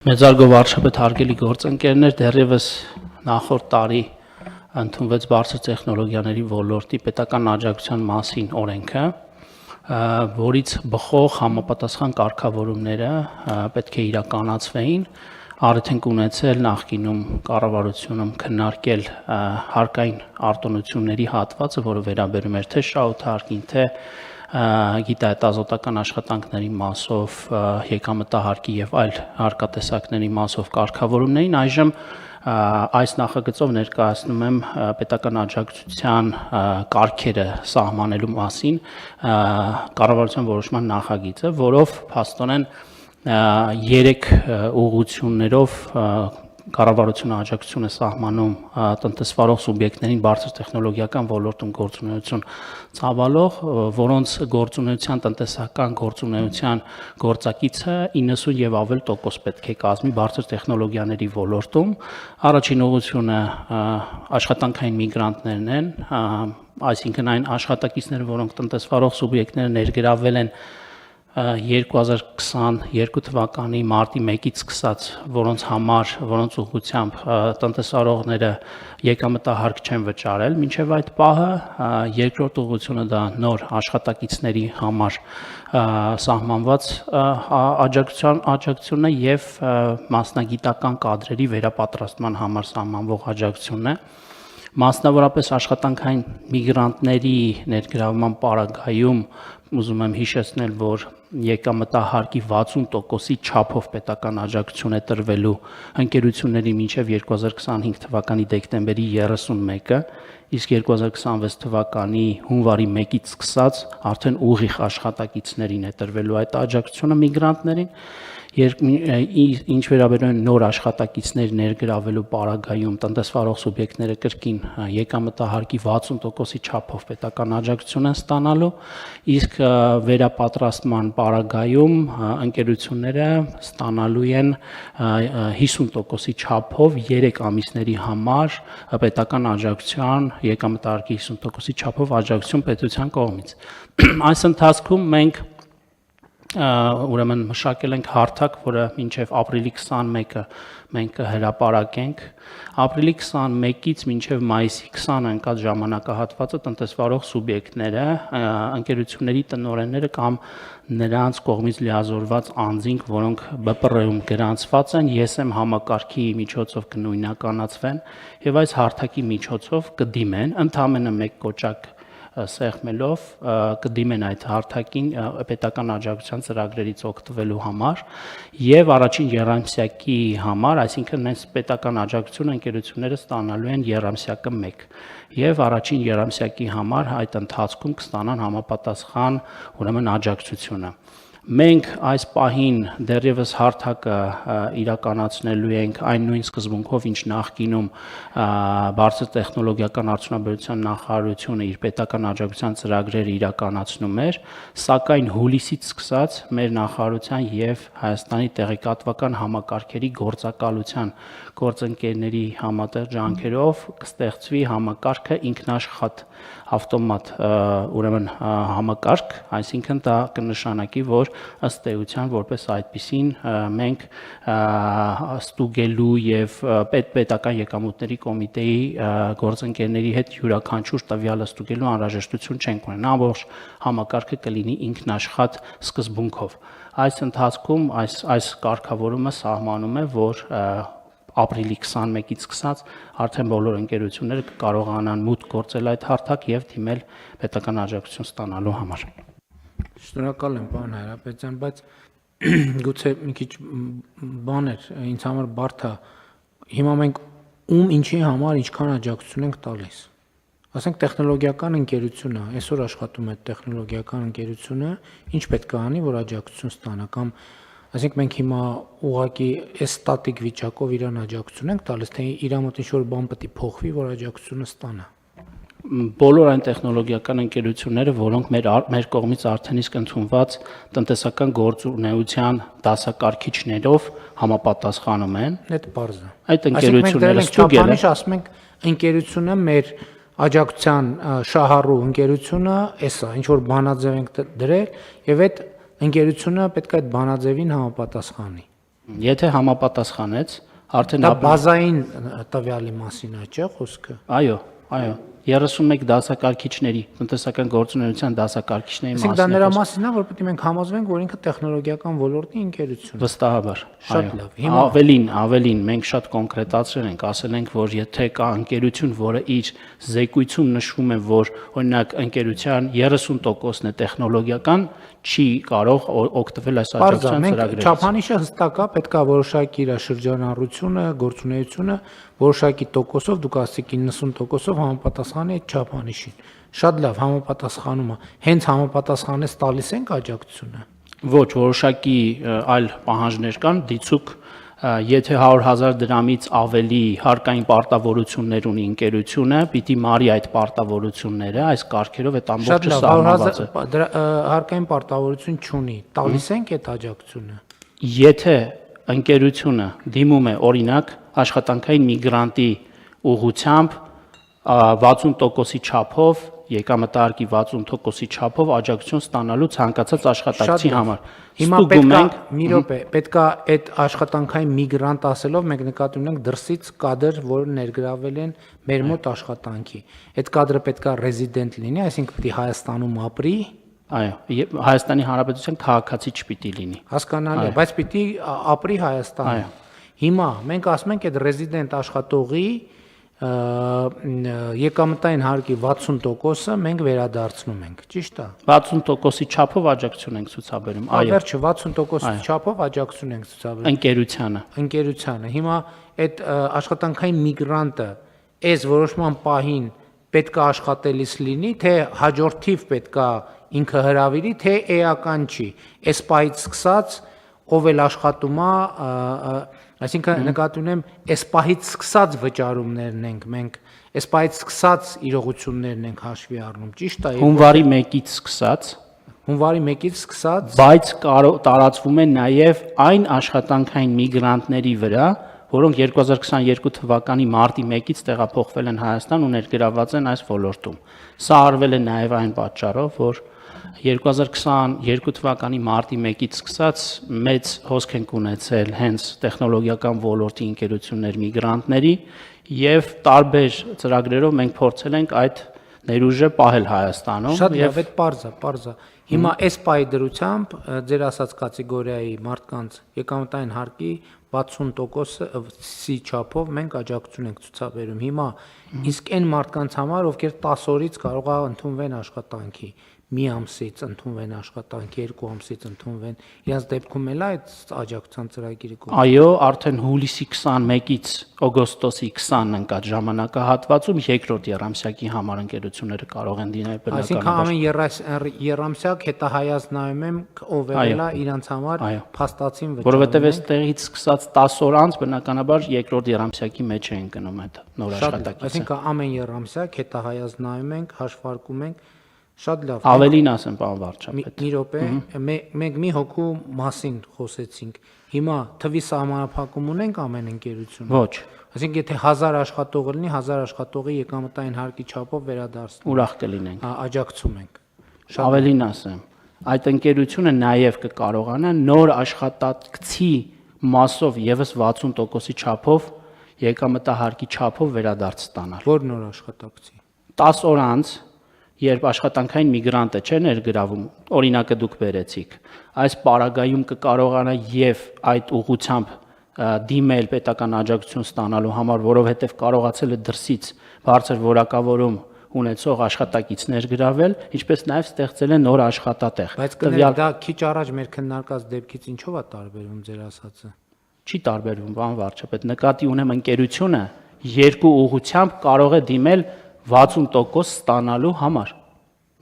Մեծարգո վարչապետ հարգելի գործընկերներ, դեռևս նախորդ տարի ընդունվեց բարձր տեխնոլոգիաների ոլորտի պետական աջակցության մասին օրենքը, որից բխող համապատասխան կարգավորումները պետք է իրականացվեին, արդեն ունեցել նախկինում կառավարությունում քննարկել հարկային արտոնությունների հատվածը, որը վերաբերում էր թե շահութարկին, թե գիտահետազոտական աշխատանքների մասով, եկամտահարկի եւ այլ հարկատեսակների մասով կարգավորումներին այժմ այս նախագծով ներկայացնում եմ պետական աջակցության կարգերը սահմանելու մասին կառավարության որոշման նախագիծը, որով փաստորեն 3 ուղղություններով կառավարությունը աջակցություն է սահմանում տնտեսվարող սուբյեկտներին բարձր տեխնոլոգիական ոլորտում գործունեություն ծավալող, որոնց գործունեության տնտեսական գործունեության գործակիցը 90 եւ ավել տոկոս պետք է կազմի բարձր տեխնոլոգիաների ոլորտում։ Առաջին ուղղությունը աշխատանքային միգրանտներն են, այսինքն այն աշխատակիցները, որոնք տնտեսվարող սուբյեկտները ներգրավել են 2022 թվականի մարտի 1-ից սկսած, որոնց ուղղությամբ տնտեսվարողները եկամտահարկ չեն վճարել, մինչև այդ պահը երկրորդ ուղղությունը դա նոր աշխատակիցների համար սահմանված աջակցությունն է եւ մասնագիտական կադրերի վերապատրաստման համար սահմանվող աջակցությունն է։ Մասնավորապես աշխատանքային միգրանտների ներգրավման պարագայում ուզում եմ հիշեցնել, որ եկամտահարկի 60%-ի չափով պետական աջակցություն է տրվելու ընկերությունների մինչև 2025 թվականի դեկտեմբերի 31-ը, իսկ 2026 թվականի հունվարի 1-ից սկսած արդեն ուղիղ աշխատակիցներին է տրվելու այդ աջակցությունը միգրանտներին, ինչ վերաբերում է նոր աշխատակիցներ ներգրավելու պարագայում տնտեսվարող սուբյեկտները կրկին եկամտահարկի 60%-ի չափով պետական աջակցություն են ստանալու, իսկ վերապատրաստման պարագայում ընկերությունները ստանալու են 50%-ի չափով 3 ամիսների համար պետական աջակցության, եկամտահարկի 50%-ի չափով աջակցություն պետության կողմից։ Այս ընթացքում մենք ուրեմն մշակել ենք հարթակ, որը մինչև ապրիլի 21-ը մենք կհրապարակենք։ Ապրիլի 21-ից մինչև մայիսի 20-ը ընկած ժամանակահատվածը տնտեսվարող սուբյեկտները, ընկերությունների տնօրենները կամ նրանց կողմից լիազորված անձինք, որոնք ԲՊՌ-ում գրանցված են, ԵՍՄ համակարգի միջոցով կնույնականացվեն եւ այս հարթակի միջոցով կդիմեն ընդամենը մեկ կոճակ սեղմելով կդիմեն այդ հարթակին պետական աջակցության ծրագրերից օգտվելու համար եւ առաջին եռամսյակի համար, այսինքն այս պետական աջակցությունը ընկերությունները ստանալու են եռամսյակը 1 եւ առաջին եռամսյակի համար այդ ընթացքում կստանան համապատասխան ուրեմն աջակցությունը։ Մենք այս պահին դեռևս հարթակը իրականացնելու ենք այն նույն սկզբունքով, ինչ նախկինում բարձր տեխնոլոգիական արդյունաբերության նախարարությունը իր պետական աջակցության ծրագրերը իրականացնում էր, սակայն հուլիսից սկսած մեր նախարարության եւ Հայաստանի տեղեկատվական համակարգերի գործակալության գործընկերների համատեղ ջանքերով կստեղծվի համակարգը ինքնաշխատ ավտոմատ ուրեմն համակարգ, այսինքն դա կնշանակի, որ ըստ էության որպես այդպիսին մենք ստուգելու եւ պետական եկամուտների կոմիտեի գործընկերների հետ յուրաքանչյուր տվյալը ստուգելու անհրաժեշտություն չենք ունենա, ամբողջ համակարգը կլինի ինքնաշխատ սկզբունքով։ Այս ընթացքում այս կարգավորումը սահմանում է, որ ապրիլի 21-ից սկսած արդեն բոլոր ընկերությունները կկարողանան մուտք գործել այդ հարթակ եւ դիմել պետական աջակցություն ստանալու համար։ Շնորհակալ եմ, պարոն Հայրապետյան, բայց գուցե մի քիչ բաներ ինձ համար բարդ է։ Հիմա մենք ում ինչի համար ինչքան աջակցություն ենք տալիս։ Ասենք տեխնոլոգիական ընկերությունը, այսօր աշխատում է տեխնոլոգիական ընկերությունը, ինչ պետք է անի, որ աջակցություն ստանա կամ այսինքն մենք հիմա ուղղակի այս ստատիկ վիճակով իրան աջակցություն ենք տալիս, թե իր մոտ ինչ-որ բան պետք է փոխվի, որ աջակցությունը ստանա։ Բոլոր այն տեխնոլոգիական ընկերությունները, որոնք մեր կողմից արդեն իսկ ընդունված տնտեսական գործունեության դասակարգիչներով համապատասխանում են, դա պարզ է։ Այդ ընկերությունները ստուգել են, ասում ենք ընկերությունը մեր աջակցության շահառու ընկերությունը, էսա, ինչ որ բանաձև ենք դրել եւ այդ ընկերությունը պետք է այդ բանաձևին համապատասխանի։ Եթե համապատասխանեց, արդեն Դա բազային տվյալի մասին է, չէ՞ խոսքը։ այո, 31 դասակարգիչների, տնտեսական գործունեության դասակարգիչների Այսինքն դա նրա մասին է, որ պետք է մենք համոզվենք, որ ինքը տեխնոլոգիական ոլորտի ընկերություն է։ Վստահաբար, Շատ լավ, հիմա- Ավելին, մենք շատ կոնկրետացրել ենք, ասել ենք, որ եթե կա ընկերություն, որը իր զեկույցում նշվում է, որ օրինակ ընկերության 30%-ն է տեխնոլոգիական, չի կարող օգտվել այս Պարզ է, աջակցության մենք ծրագրերից։ չափանիշը հստակ է, պետք է որոշակի իր շրջանառությունը, գործունեությունը որոշակի տոկոսով, դուք ասացիք 90%-ով համապատասխանի այդ չափանիշին։ Շատ լավ, համապատասխանում է։ Հենց համապատասխանես տալիս ենք աջակցությունը։ Ոչ, որոշակի այլ պահանջներ կան, դիցուք եթե 100,000 դրամից ավելի հարկային պարտավորություններ ունի ընկերությունը, պիտի մարի այդ պարտավորությունները, այս կարգերով այդ Շատ ամբողջը լավ, սահմանված է։ 100,000 հարկային պարտավորություն չունի, տալիս ենք այդ աջակցությունը։ Եթե ընկերությունը դիմում է օրինակ աշխատանքային միգրանտի ուղղությամբ 60%-ի չափով, եկամտահարկի 60%-ի չափով աջակցություն ստանալու ցանկացած աշխատակցի համար։ Հիմա Ստուգում պետք է ենք, մի րոպե, պետք է այդ աշխատանքային միգրանտ ասելով մենք նկատի ունենք դրսից կադր, որը ներգրավել են մեր մոտ աշխատանքի։ Այդ կադրը պետք է ռեզիդենտ լինի, այսինքն պետք է Հայաստանում ապրի, այո, Հայաստանի Հանրապետության քաղաքացի չպիտի լինի։ հասկանալի է, բայց պիտի ապրի Հայաստանում։ Հիմա մենք ասում ենք այդ ռեզիդենտ աշխատողի եկամտային հարկի 60%-ը մենք վերադարձնում ենք, ճիշտ է։ 60%-ի չափով աջակցություն ենք ցուցաբերում, այո, Վերջը 60%-ի չափով աջակցություն ենք ցուցաբերում ընկերությանը։ ընկերությանը։ Հիմա այդ աշխատանքային միգրանտը այս որոշման պահին պետք է աշխատելիս լինի, թե հաջորդիվ պետք է ինքը հրավիրի, թե էական չի։ Այս պահից սկսած ով էլ աշխատում է, այսինքն նկատի ունեմ, այս պահից սկսած վճարումներն ենք մենք, այս պահից սկսած իրողություններն ենք հաշվի առնում, ճիշտ է։ Հունվարի 1-ից սկսած, Հունվարի 1-ից սկսած, բայց տարածվում է նաև այն աշխատանքային միգրանտների վրա, որոնք 2022 թվականի մարտի 1-ից տեղափոխվել են Հայաստան ու ներգրաված են այս ոլորտում։ Սա արվել է նաև այն պատճառով, որ 2022 թվականի մարտի 1-ից սկսած մեծ հոսք ենք ունեցել հենց տեխնոլոգիական ոլորտի ընկերություններ միգրանտների եւ տարբեր ծրագրերով մենք փորձել ենք այդ ներուժը պահել Հայաստանում շատ լավ, այդ պարզ է։ Հիմա այս պահի դրությամբ ձեր ասած կատեգորիայի մարդկանց եկամտային հարկի 60%-ի չափով մենք աջակցություն ենք ցուցաբերում։ Հիմա իսկ այն մարդկանց համար, ովքեր 10 օրից կարող է ընդունվեն աշխատանքի, մի ամսից ընդունվեն աշխատանքի, 2 ամսից ընդունվեն, իրենց դեպքում էլ է այդ աջակցության ծրագիրը կողմ։ Այո, արդեն հուլիսի 21-ից օգոստոսի 20-ն ընկած ժամանակահատվածում երկրորդ երամսյակի համար ընկերությունները կարող են դիմել Այսինքն բնականաբար։ ամեն երամսյակ հետահայաց նայում եմ ով եղել է իրանց համար փաստացին վճարում։ Որովհետև այստեղից սկսած 10 օր անց բնականաբար երկրորդ երամսյակի մեջ են գնում այդ նոր աշխատակիցը։ Այսինքն ամեն երամսյակ հետահայաց նայում ենք, հաշվարկում ենք, շատ լավ։ Ավելին ասեմ, պարոն վարչապետ։ Մի րոպե, մենք մի հոգու մասին խոսեցինք։ Հիմա թվի սահմանափակում ունենք ամեն ընկերություն։ Ոչ, Այսինքն եթե 1000 աշխատող լինի, 1000 աշխատողի եկամտային հարկի չափով վերադարձնում, ուրախ կլինենք։ աջակցում ենք։ Ավելին ասեմ, այդ ընկերությունը նաև կկարողանա նոր աշխատակցի մասով եւս 60%-ի չափով եկամտահարկի չափով վերադարձ ստանալ։ Որ նոր աշխատակցի։ 10 օր անց, երբ աշխատանքային միգրանտը չէ ներգրավում, օրինակը դուք բերեցիք, այս պարագայում կկարողանա եւ այդ ուղղությամբ դիմել պետական աջակցություն ստանալու համար, որովհետեւ կարողացել է դրսից բարձր որակավորում ունեցող աշխատակից ներգրավել, ինչպես նաև ստեղծել է նոր աշխատատեղ։ Բայց կներեք, դա քիչ առաջ մեր քննարկած դեպքից ինչով է տարբերվում ձեր ասածը։ Չի տարբերվում, բան վարչապետ, նկատի ունեմ ընկերությունը երկու ուղղությամբ կարող է դիմել 60% ստանալու համար։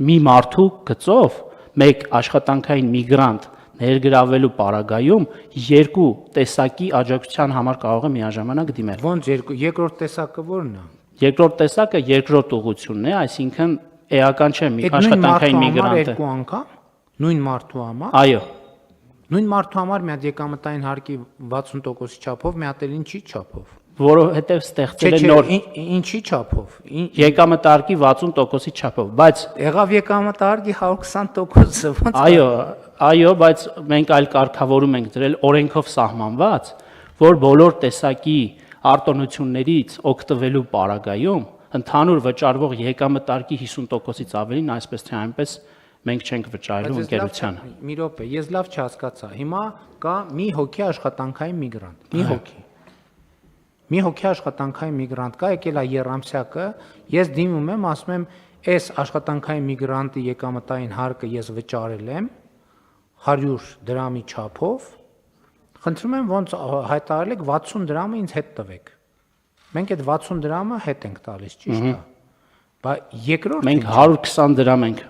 Մի մարդու գծով մեկ աշխատանքային միգրանտ ներգրավելու պարագայում երկու տեսակի աջակցության համար կարող է միաժամանակ դիմել։ Ոնց երկրորդ տեսակը ո՞րն է։ Երկրորդ տեսակը երկրորդ ուղղությունն է, այսինքն էական չէ մի աշխատանքային միգրանտը։ Երկու անգամ նույն մարդու համար։ Այո, Նույն մարդու համար մի հատ եկամտային հարկի 60%-ի չափով, մի հատ էլ ինչի չափով։ որովհետև ստեղծել է նոր ինչի չափով։ եկամտարկի 60%-ի չափով, բայց Եղավ եկամտարկի 120%-ը ոնց։ այո, բայց մենք այլ կարգավորում ենք դրել օրենքով սահմանված, որ բոլոր տեսակի արտոնություններից օգտվելու պարագայում ընդհանուր վճարվող եկամտարկի 50%-ից ավելին այսպես թե այնպես մենք չենք վճարելու ընկերությանը։ Մի րոպե, ես լավ չհասկացա։ Հիմա կա մի հոգի աշխատանքային միգրանտ, մի հոգի աշխատանքային միգրանտ կա, եկել է Երամսյակը, ես դիմում եմ, ասում եմ, այս աշխատանքային միգրանտի եկամտային հարկը ես վճարել եմ 100 դրամի չափով, խնդրում եմ ոնց հայտարարել եք 60 դրամը ինձ հետ տվեք։ Մենք այդ 60 դրամը հետ ենք տալիս, ճիշտ է։ Բայց երկրորդ մենք 120 դրամ ենք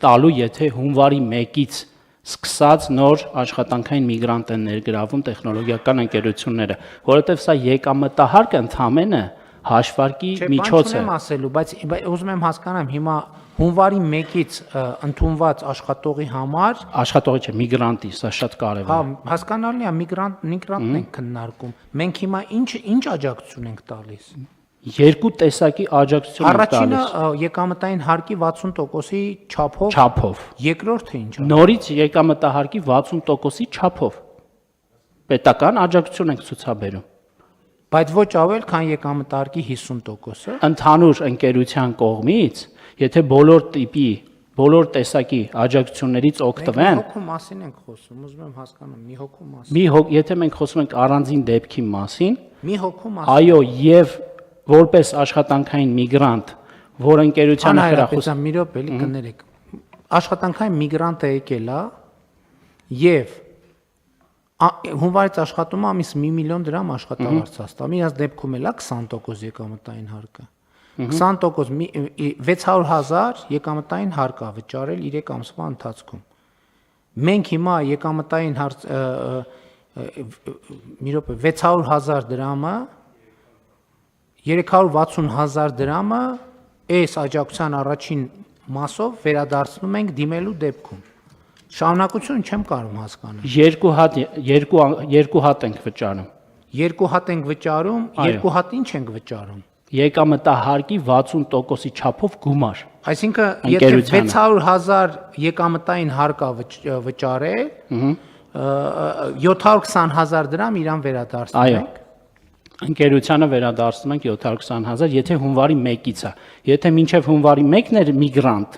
տալու, եթե հունվարի 1-ից սկսած նոր աշխատանքային միգրանտ են ներգրավում տեխնոլոգիական ընկերությունները, որովհետև սա եկամտահարկը ընդհանրապես հաշվարկի միջոց է։ Չեմ ասելու, բայց ուզում եմ հասկանամ հիմա հունվարի 1-ից ընդունված աշխատողի համար, աշխատողի չէ, միգրանտի, սա շատ կարևոր հա, է։ հասկանալի է, միգրանտն ենք քննարկում։ Մենք հիմա ինչ աջակցություն ենք տալիս։ Երկու տեսակի աջակցություն ենք Առաջինը տալիս։ եկամտային հարկի 60%-ի չափով, Չափով։ երկրորդը ինչ է։ Նորից եկամտահարկի 60%-ի չափով։ Պետական աջակցություն ենք ցուցաբերում։ Բայց ոչ ավել, քան եկամտարկի 50%-ը։ Ընդհանուր ընկերության կողմից, եթե բոլոր տիպի, բոլոր տեսակի աջակցություններից օգտվեն, Մի հոգու մասին ենք խոսում, ուզում եմ հասկանամ, մի հոգու մասին։ եթե մենք խոսում ենք առանձին դեպքի մասին, Մի հոգու մասին։ այո, եւ որպես աշխատանքային միգրանտ, որ ընկերությանը Հանրապետության մի րոպե էլի կներեք։ Աշխատանքային միգրանտը եկել է եւ հունվարից աշխատում է ամիս 1 միլիոն դրամ աշխատավարձ հաստատում։ Իրաց դեպքում էլ է 20% եկամտային հարկը։ 20% 600,000 եկամտային հարկ է վճարել 3 ամսվա ընթացքում։ Մենք հիմա եկամտային մի րոպե 600,000 դրամը 360,000 դրամը այս աջակցության առաջին մասով վերադարձնում ենք դիմելու դեպքում։ Շարունակություն չեմ կարող հասկանալ։ Երկու հատ ենք վճարում։ Երկու հատ ենք վճարում, երկու հատ ինչ ենք վճարում։ Եկամտահարկի 60%-ի չափով գումար։ Այսինքն, եթե 600,000 եկամտային հարկ է վճարել, 720,000 դրամ իրան վերադարձնում ենք։ Ընկերությանը վերադարձնում ենք 720,000, եթե հունվարի 1-ից է։ Եթե մինչև հունվարի 1-ն էր միգրանտ,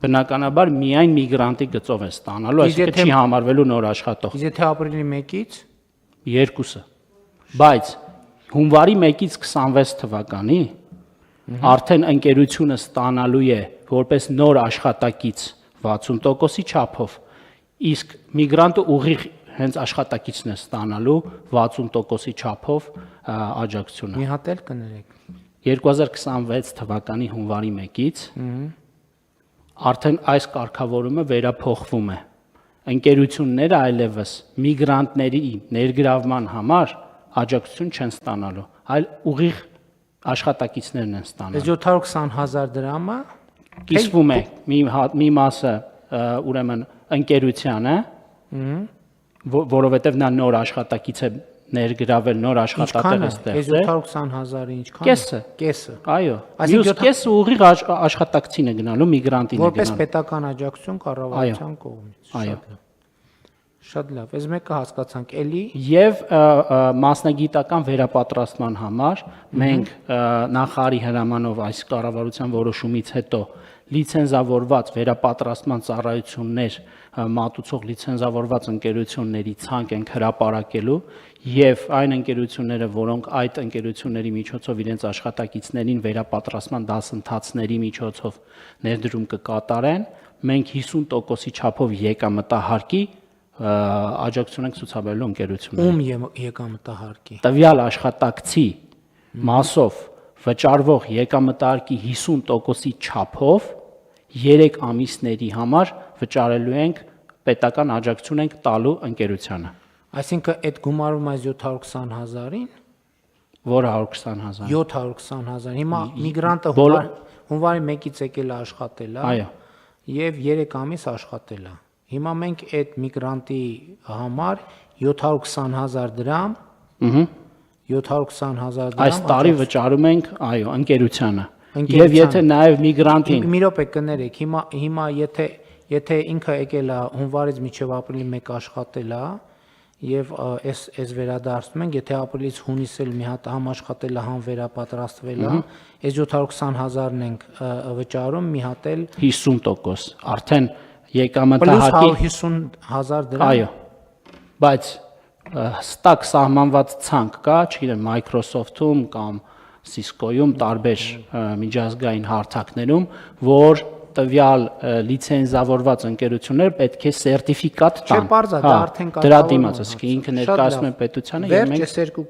բնականաբար միայն միգրանտի գծով է ստանալու, այսինքն չի համարվելու նոր աշխատող։ Իսկ եթե ապրիլի 1-ից երկուսը։ Բայց հունվարի 1-ից 26 թվականի արդեն ընկերությունը ստանալու է որպես նոր աշխատակից 60%-ի չափով, իսկ միգրանտը ուղիղ հենց աշխատակիցն է ստանալու 60%-ի չափով աջակցությունը։ մի հատ էլ կներեք։ 2026 թվականի հունվարի 1-ից արդեն այս կարգավորումը վերափոխվում է։ Ընկերությունները այլևս միգրանտների ներգրավման համար աջակցություն չեն ստանալու, այլ ուղիղ աշխատակիցներն են ստանալու։ Այս 720,000 դրամը կիսվում է մի մասը ուրեմն ընկերությանը, որովհետև նա նոր աշխատակից է ներգրավել, նոր աշխատատեղ է ստեղծել։ Այս 720,000-ը ինչքան է։ Կեսը։ Կեսը։ Այո։ Այսինքն Մյուս կեսը ուղիղ աշխատակցին է գնալու, միգրանտին է որպես գնալու։ պետական աջակցություն կառավարության կողմից։ Այո։ Շատ լավ։ Այս մեկը հասկացանք, էլի Եվ մասնագիտական վերապատրաստման համար մենք նախարարի հրամանով այս կառավարության որոշումից հետո լիցենզավորված վերապատրաստման ծառայություններ մատուցող լիցենզավորված ընկերությունների ցանկ ենք հրապարակելու եւ այն ընկերությունները, որոնք այդ ընկերությունների միջոցով իրենց աշխատակիցներին վերապատրաստման դասընթացների միջոցով ներդրում կկատարեն, մենք 50%-ի չափով եկամտահարկի աջակցություն ենք ցուցաբերելու ընկերություններին։ ում եկամտահարկի։ Տվյալ աշխատակցի մասով վճարվող եկամտահարկի 50%-ի չափով 3 ամիսների համար վճարելու ենք պետական աջակցություն ենք տալու ընկերությանը։ Այսինքն այդ գումարում այս 720,000-ին, Որը 120,000։ 720,000։ Հիմա միգրանտը հունվարի 1-ից եկել է աշխատել, Այո։ եւ 3 ամիս աշխատել է։ Հիմա մենք այդ միգրանտի համար 720,000 դրամ 720,000 դրամ։ Այս տարի վճարում ենք, այո, ընկերությանը։ Եվ Ընկերությանը։ եթե նաև միգրանտին Մի րոպե կներեք, հիմա եթե ինքը եկել է հունվարից մինչև ապրիլի 1 աշխատել է եւ այս վերադարձնում ենք, եթե ապրիլից հունիս էլ մի հատ համ աշխատել է, համ վերապատրաստվել է, այս 720,000-ն ենք վճարում, մի հատ էլ 50%, արդեն պլյուս եկամտահարկի 150,000 դրամ։ այո, բայց հստակ սահմանված ցանկ կա, չգիտեմ, Microsoft-ում կամ Cisco-ում տարբեր միջազգային հարթակներում, որ տվյալ լիցենզավորված ընկերությունները պետք է սերտիֆիկատ տան։ Չէ, պարզ է, դա արդեն դրա կարգավորվում դիմաց, է, ասկի ինքը շատ ներկայացնում է լավ։ պետությանը եւ Վերջ մենք էս երկու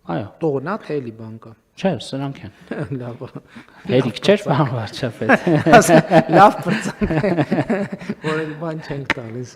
այո, տողնա թե էլի բան կա։ չէ, սրանք են։ Լավ։ Հերիք չէր բան վարչապետ։ Լավ պրծանք, որ էլ բան չենք տալիս։